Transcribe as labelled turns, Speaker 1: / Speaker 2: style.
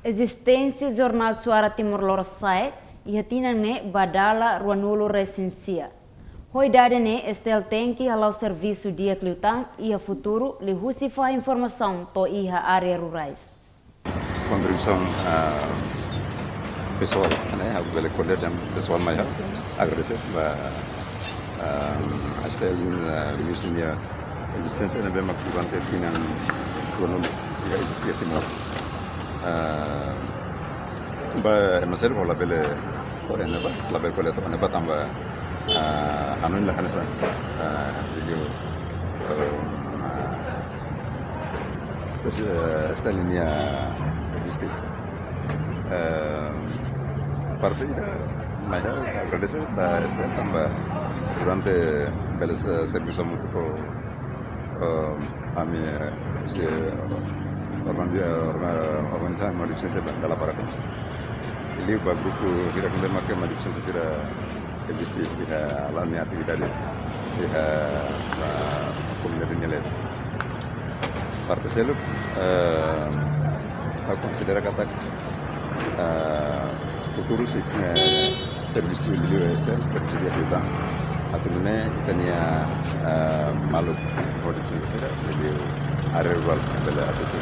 Speaker 1: Existência Jornal Suara Timor-Leste e hatinane badala ruanulu recensia. Hoidade ne estel tenki halau serviço dia cliutang e a futuro li husifa informação to iha área rurais.
Speaker 2: Contribuição pessoal, né? A bela colher dan pessoal maya agradecer a estel musimnya existência na bema durante tinan ruanulu que existia Timor. Masih kalau bela orang apa, label kalau tu orang apa tambah anu lah kan san, video Stalin existe. Parte ida maya agradecer da Stalin tambah durante bela serviço muito pro kami si organizar uma licença da para isso. Ele o grupo vira que marca uma licença será existir di alamnya aktivitas di comunidade nilai. Parte selu aku considera kata futuro serviço de serviço de ajuda atau mana itania malu produksi será jadi area rural bela asesor.